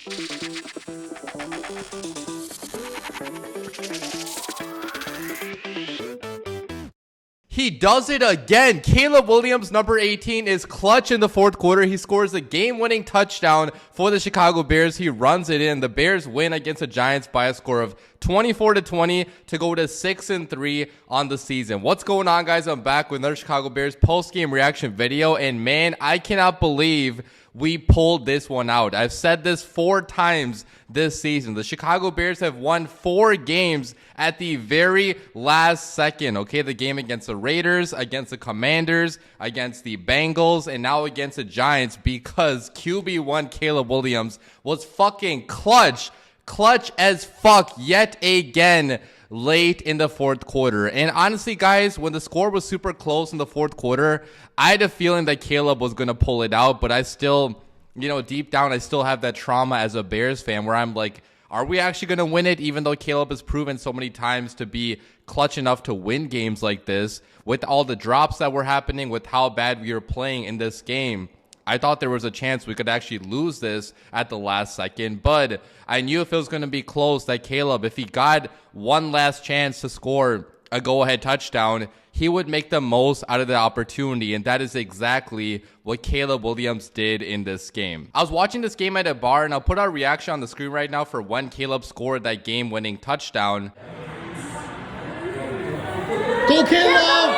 He does it again. Caleb Williams, number 18, is clutch in the fourth quarter. He scores a game-winning touchdown for the Chicago Bears. He runs it in. The Bears win against the Giants by a score of 24-20 to go to 6-3 on the season. What's going on, guys? I'm back with another Chicago Bears post-game reaction video, and man, I cannot believe we pulled this one out. I've said this 4 times this season. The Chicago Bears have won 4 games at the very last second. Okay, the game against the Raiders, against the Commanders, against the Bengals, and now against the Giants because QB1 Caleb Williams was fucking clutch as fuck yet again late in the fourth quarter. And honestly, guys, when the score was super close in the fourth quarter, I had a feeling that Caleb was going to pull it out, but I still, deep down, I still have that trauma as a Bears fan where I'm like, are we actually going to win it? Even though Caleb has proven so many times to be clutch enough to win games like this, with all the drops that were happening, with how bad we were playing in this game, I thought there was a chance we could actually lose this at the last second, but I knew if it was going to be close that Caleb, if he got one last chance to score a go-ahead touchdown, he would make the most out of the opportunity, and that is exactly what Caleb Williams did in this game. I was watching this game at a bar, and I'll put our reaction on the screen right now for when Caleb scored that game-winning touchdown. Go Caleb!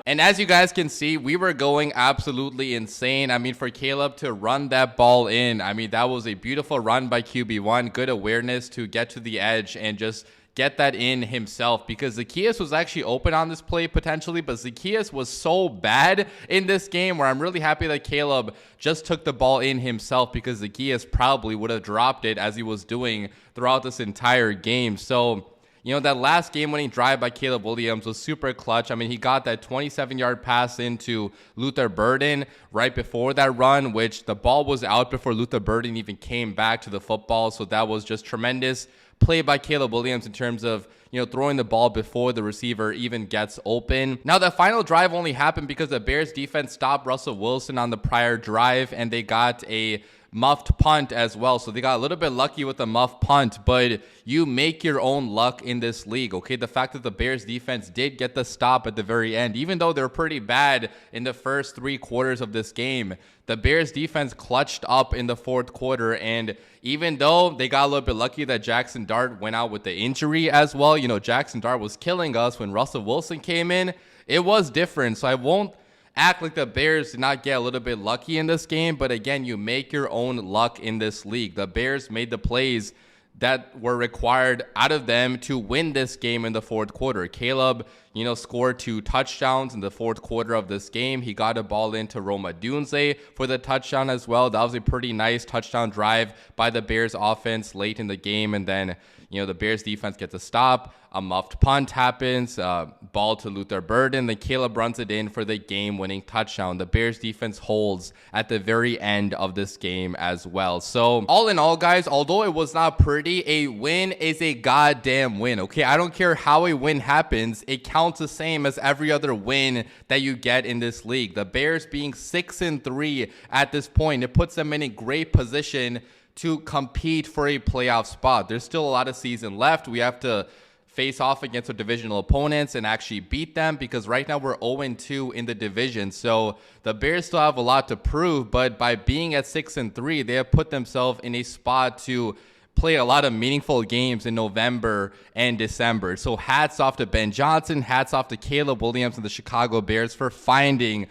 And as you guys can see, we were going absolutely insane. I mean, for Caleb to run that ball in, I mean, that was a beautiful run by QB1. Good awareness to get to the edge and just get that in himself, because Zacchaeus was actually open on this play potentially, but Zacchaeus was so bad in this game where I'm really happy that Caleb just took the ball in himself, because Zacchaeus probably would have dropped it as he was doing throughout this entire game. So that last game-winning drive by Caleb Williams was super clutch. I mean, he got that 27-yard pass into Luther Burden right before that run, which the ball was out before Luther Burden even came back to the football. So that was just tremendous play by Caleb Williams in terms of, throwing the ball before the receiver even gets open. Now, that final drive only happened because the Bears defense stopped Russell Wilson on the prior drive, and they got a muffed punt as well. So they got a little bit lucky with the muffed punt, but you make your own luck in this league, okay? The fact that the Bears defense did get the stop at the very end, even though they're pretty bad in the first 3 quarters of this game, the Bears defense clutched up in the fourth quarter. And even though they got a little bit lucky that Jackson Dart went out with the injury as well, Jackson Dart was killing us when Russell Wilson came in. It was different. So I won't act like the Bears did not get a little bit lucky in this game, but again, you make your own luck in this league. The Bears made the plays that were required out of them to win this game in the fourth quarter. Caleb, scored 2 touchdowns in the fourth quarter of this game. He got a ball into Roma Dunze for the touchdown as well. That was a pretty nice touchdown drive by the Bears offense late in the game, and then the Bears defense gets a stop. A muffed punt happens, ball to Luther Burden, then Caleb runs it in for the game-winning touchdown. The Bears defense holds at the very end of this game as well. So all in all, guys, although it was not pretty, a win is a goddamn win, okay? I don't care how a win happens. It counts the same as every other win that you get in this league. The Bears being 6-3 at this point, it puts them in a great position to compete for a playoff spot. There's still a lot of season left. We have to face off against our divisional opponents and actually beat them, because right now we're 0-2 in the division. So the Bears still have a lot to prove, but by being at 6-3, they have put themselves in a spot to play a lot of meaningful games in November and December. So hats off to Ben Johnson, hats off to Caleb Williams and the Chicago Bears for finding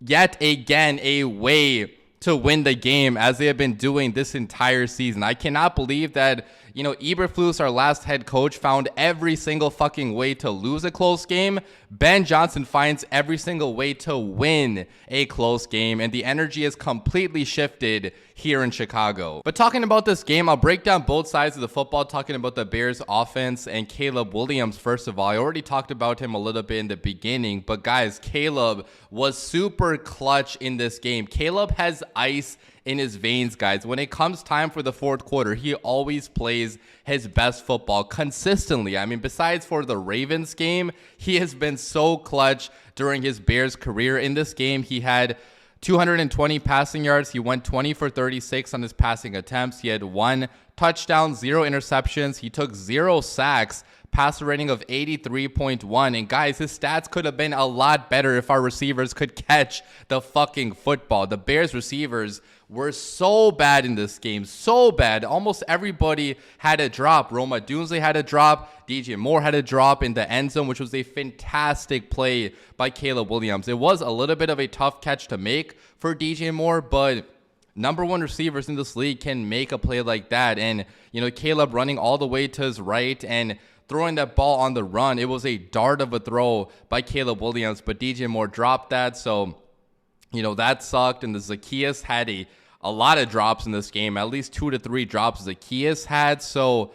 yet again a way to win the game, as they have been doing this entire season. I cannot believe that, Eberflus, our last head coach, found every single fucking way to lose a close game. Ben Johnson finds every single way to win a close game, and the energy has completely shifted here in Chicago. But talking about this game, I'll break down both sides of the football, talking about the Bears offense and Caleb Williams. First of all, I already talked about him a little bit in the beginning, but guys, Caleb was super clutch in this game. Caleb has ice in his veins, guys. When it comes time for the fourth quarter, he always plays his best football consistently. I mean, besides for the Ravens game, he has been so clutch during his Bears career. In this game, he had 220 passing yards. He went 20 for 36 on his passing attempts. He had 1 touchdown, 0 interceptions. He took 0 sacks, passer rating of 83.1. And guys, his stats could have been a lot better if our receivers could catch the fucking football. The Bears receivers were so bad in this game, so bad. Almost everybody had a drop. Rome Odunze had a drop. DJ Moore had a drop in the end zone, which was a fantastic play by Caleb Williams. It was a little bit of a tough catch to make for DJ Moore, but number one receivers in this league can make a play like that. And, you know, Caleb running all the way to his right and throwing that ball on the run, it was a dart of a throw by Caleb Williams, but DJ Moore dropped that. So, you know, that sucked. And the Zaccheaus had a lot of drops in this game, at least 2 to 3 drops Zaccheaus had. So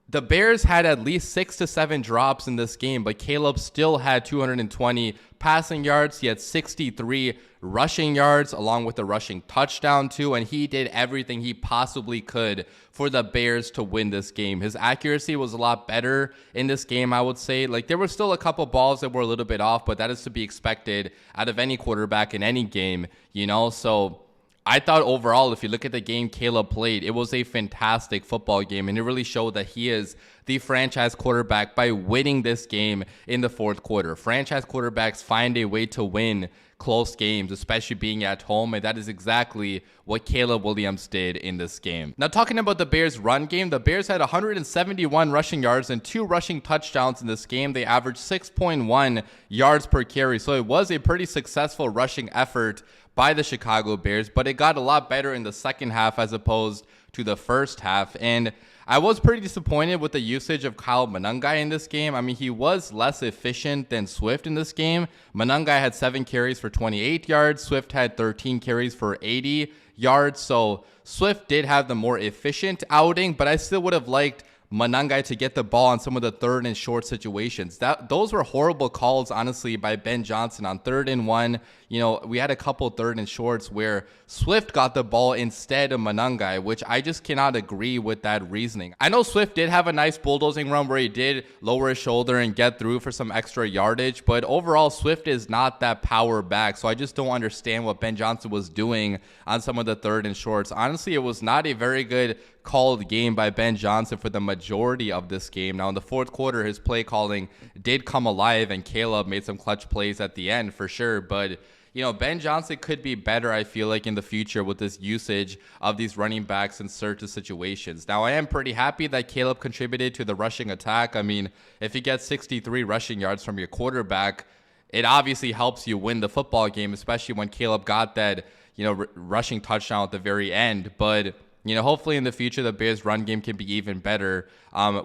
the Bears had at least 6 to 7 drops in this game, but Caleb still had 220 passing yards. He had 63 rushing yards along with a rushing touchdown too, and he did everything he possibly could for the Bears to win this game. His accuracy was a lot better in this game, I would say. Like, there were still a couple balls that were a little bit off, but that is to be expected out of any quarterback in any game, you know? So I thought overall, if you look at the game Caleb played, it was a fantastic football game, and it really showed that he is the franchise quarterback by winning this game in the fourth quarter. Franchise quarterbacks find a way to win close games, especially being at home, and that is exactly what Caleb Williams did in this game. Now, talking about the Bears' run game, the Bears had 171 rushing yards and 2 rushing touchdowns in this game. They averaged 6.1 yards per carry, so it was a pretty successful rushing effort by the Chicago Bears, but it got a lot better in the second half as opposed to the first half. And I was pretty disappointed with the usage of Kyle Monangai in this game. I mean, he was less efficient than Swift in this game. Monangai had 7 carries for 28 yards. Swift had 13 carries for 80 yards. So Swift did have the more efficient outing, but I still would have liked Monangai to get the ball on some of the 3rd and short situations. Those were horrible calls, honestly, by Ben Johnson on 3rd and 1. You know, we had a couple 3rd and shorts where Swift got the ball instead of Monangai, which I just cannot agree with that reasoning. I know Swift did have a nice bulldozing run where he did lower his shoulder and get through for some extra yardage, but overall Swift is not that power back, so I just don't understand what Ben Johnson was doing on some of the 3rd and shorts. Honestly, it was not a very good called game by Ben Johnson for the majority of this game. Now, in the fourth quarter, his play calling did come alive, and Caleb made some clutch plays at the end for sure, but you know, Ben Johnson could be better, I feel like, in the future with this usage of these running backs in certain situations. Now, I am pretty happy that Caleb contributed to the rushing attack. I mean, if you get 63 rushing yards from your quarterback, it obviously helps you win the football game, especially when Caleb got that, you know, rushing touchdown at the very end. But, you know, hopefully in the future, the Bears' run game can be even better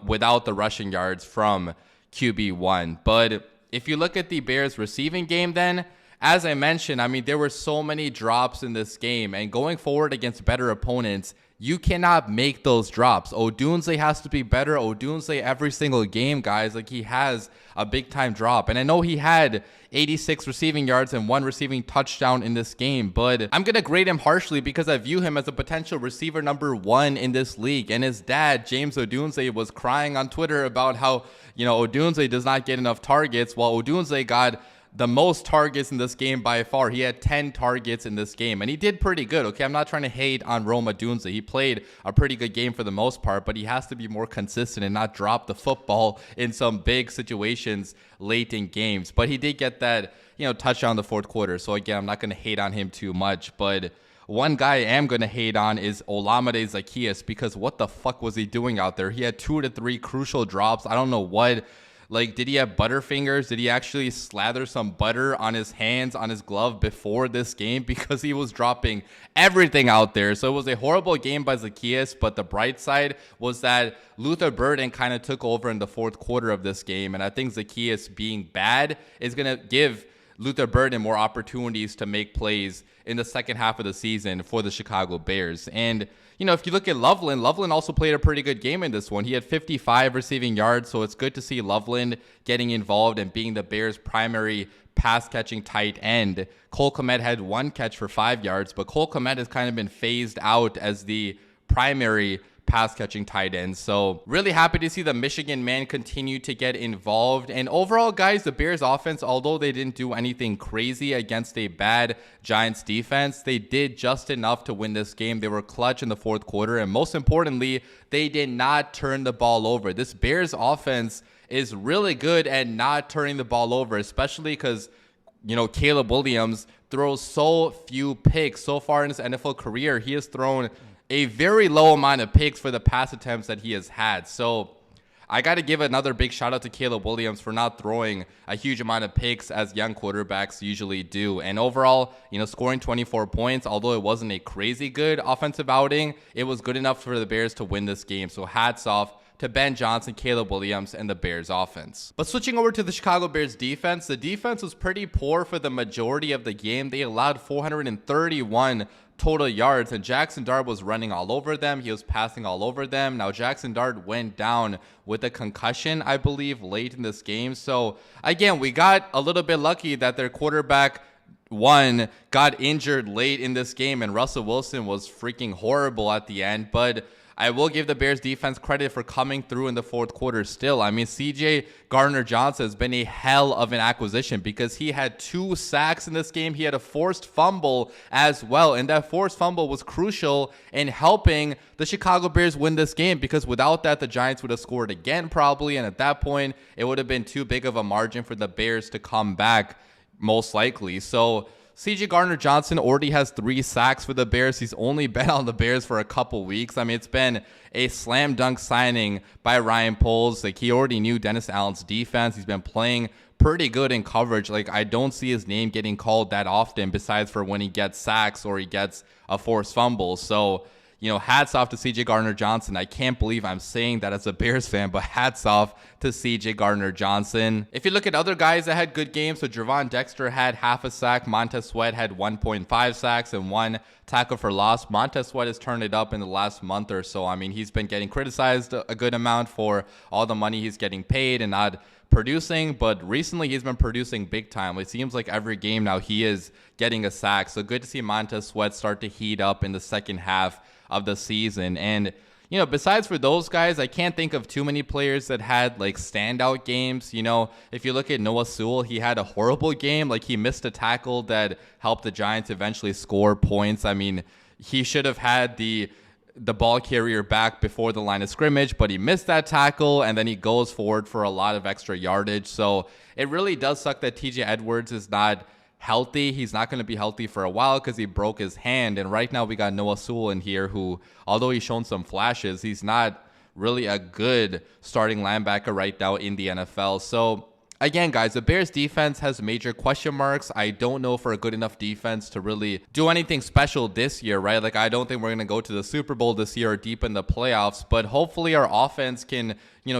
without the rushing yards from QB1. But if you look at the Bears' receiving game then, as I mentioned, I mean, there were so many drops in this game, and going forward against better opponents, you cannot make those drops. Odunze has to be better. Odunze every single game, guys. Like, he has a big-time drop. And I know he had 86 receiving yards and 1 receiving touchdown in this game, but I'm going to grade him harshly because I view him as a potential receiver number 1 in this league. And his dad, James Odunze, was crying on Twitter about how, you know, Odunze does not get enough targets, while Odunze got the most targets in this game by far. He had 10 targets in this game, and he did pretty good, okay? I'm not trying to hate on Rome Odunze. He played a pretty good game for the most part, but he has to be more consistent and not drop the football in some big situations late in games. But he did get that, you know, touchdown in the fourth quarter. So again, I'm not going to hate on him too much, but one guy I am going to hate on is Olamide Zaccheaus, because what the fuck was he doing out there? He had 2 to 3 crucial drops. I don't know what. Like, did he have butterfingers? Did he actually slather some butter on his hands, on his glove before this game? Because he was dropping everything out there. So it was a horrible game by Zaccheaus, but the bright side was that Luther Burden kind of took over in the fourth quarter of this game. And I think Zaccheaus being bad is going to give Luther Burden more opportunities to make plays in the second half of the season for the Chicago Bears. And, if you look at Loveland also played a pretty good game in this one. He had 55 receiving yards, so it's good to see Loveland getting involved and being the Bears' primary pass-catching tight end. Cole Kmet had 1 catch for 5 yards, but Cole Kmet has kind of been phased out as the primary pass-catching tight end. So really happy to see the Michigan man continue to get involved. And overall, guys, the Bears offense, although they didn't do anything crazy against a bad Giants defense, they did just enough to win this game. They were clutch in the fourth quarter. And most importantly, they did not turn the ball over. This Bears offense is really good at not turning the ball over, especially because Caleb Williams throws so few picks. So far in his NFL career, he has thrown a very low amount of picks for the pass attempts that he has had. So I got to give another big shout out to Caleb Williams for not throwing a huge amount of picks as young quarterbacks usually do. And overall, scoring 24 points, although it wasn't a crazy good offensive outing, it was good enough for the Bears to win this game. So hats off to Ben Johnson, Caleb Williams, and the Bears offense. But switching over to the Chicago Bears defense, the defense was pretty poor for the majority of the game. They allowed 431 total yards, and Jackson Dart was running all over them. He was passing all over them. Now, Jackson Dart went down with a concussion, I believe, late in this game. So, again, we got a little bit lucky that their quarterback got injured late in this game, and Russell Wilson was freaking horrible at the end. But I will give the Bears defense credit for coming through in the fourth quarter still. I mean, CJ Gardner-Johnson has been a hell of an acquisition because he had 2 sacks in this game. He had a forced fumble as well, and that forced fumble was crucial in helping the Chicago Bears win this game, because without that, the Giants would have scored again probably, and at that point, it would have been too big of a margin for the Bears to come back, most likely. So CJ Gardner-Johnson already has 3 sacks for the Bears. He's only been on the Bears for a couple weeks. I mean, it's been a slam dunk signing by Ryan Poles. Like, he already knew Dennis Allen's defense. He's been playing pretty good in coverage. Like, I don't see his name getting called that often besides for when he gets sacks or he gets a forced fumble. So, hats off to CJ Gardner-Johnson. I can't believe I'm saying that as a Bears fan, but hats off to CJ Gardner-Johnson. If you look at other guys that had good games, so Javon Dexter had half a sack. Montez Sweat had 1.5 sacks and 1 tackle for loss. Montez Sweat has turned it up in the last month or so. I mean, he's been getting criticized a good amount for all the money he's getting paid and not producing, but recently he's been producing big time. It seems like every game now he is getting a sack. So good to see Montez Sweat start to heat up in the second half of the season. And besides for those guys, I can't think of too many players that had like standout games. If you look at Noah Sewell, he had a horrible game. Like, he missed a tackle that helped the Giants eventually score points. I mean, he should have had the ball carrier back before the line of scrimmage, but he missed that tackle, and then he goes forward for a lot of extra yardage. So it really does suck that TJ Edwards is not healthy. He's not going to be healthy for a while because he broke his hand. And right now we got Noah Sewell in here who, although he's shown some flashes, he's not really a good starting linebacker right now in the NFL. So again, guys, the Bears defense has major question marks. I don't know for a good enough defense to really do anything special this year, right? Like, I don't think we're going to go to the Super Bowl this year or deep in the playoffs, but hopefully our offense can,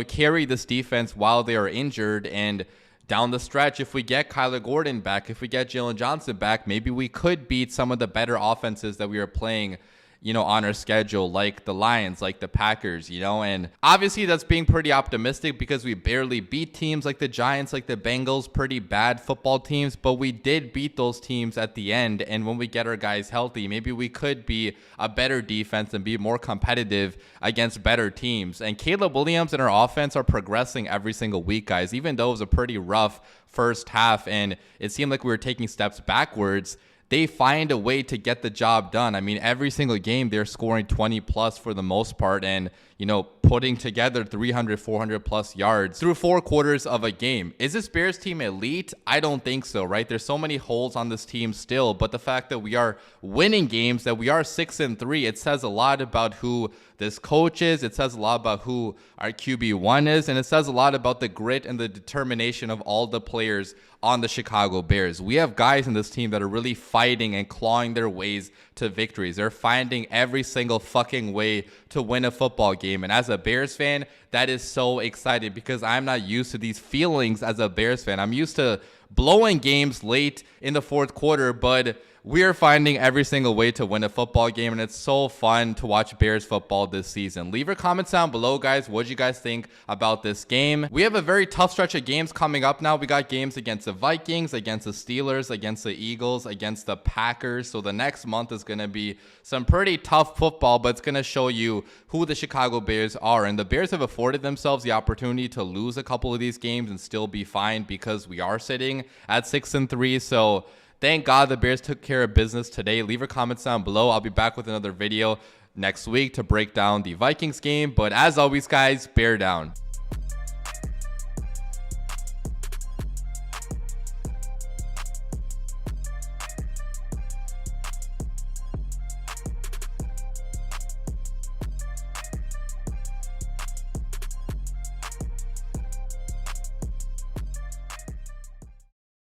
carry this defense while they are injured. And down the stretch, if we get Kyler Gordon back, if we get Jalen Johnson back, maybe we could beat some of the better offenses that we are playing, on our schedule, like the Lions, like the Packers, and obviously that's being pretty optimistic because we barely beat teams like the Giants, like the Bengals, pretty bad football teams, but we did beat those teams at the end. And when we get our guys healthy, maybe we could be a better defense and be more competitive against better teams. And Caleb Williams and our offense are progressing every single week, guys, even though it was a pretty rough first half and it seemed like we were taking steps backwards. They find a way to get the job done. I mean, every single game they're scoring 20 plus for the most part and, putting together 300, 400 plus yards through 4 quarters of a game. Is this Bears team elite? I don't think so, right? There's so many holes on this team still, but the fact that we are winning games, that we are 6-3, it says a lot about who this coach is. It says a lot about who our QB1 is, and it says a lot about the grit and the determination of all the players on the Chicago Bears. We have guys in this team that are really fighting and clawing their ways to victories. They're finding every single fucking way to win a football game. And as a Bears fan, that is so exciting because I'm not used to these feelings as a Bears fan. I'm used to blowing games late in the fourth quarter, but we are finding every single way to win a football game, and it's so fun to watch Bears football this season. Leave your comments down below, guys. What do you guys think about this game? We have a very tough stretch of games coming up now. We got games against the Vikings, against the Steelers, against the Eagles, against the Packers. So the next month is going to be some pretty tough football, but it's going to show you who the Chicago Bears are. And the Bears have afforded themselves the opportunity to lose a couple of these games and still be fine because we are sitting at 6-3. So thank God the Bears took care of business today. Leave your comments down below. I'll be back with another video next week to break down the Vikings game. But as always, guys, bear down.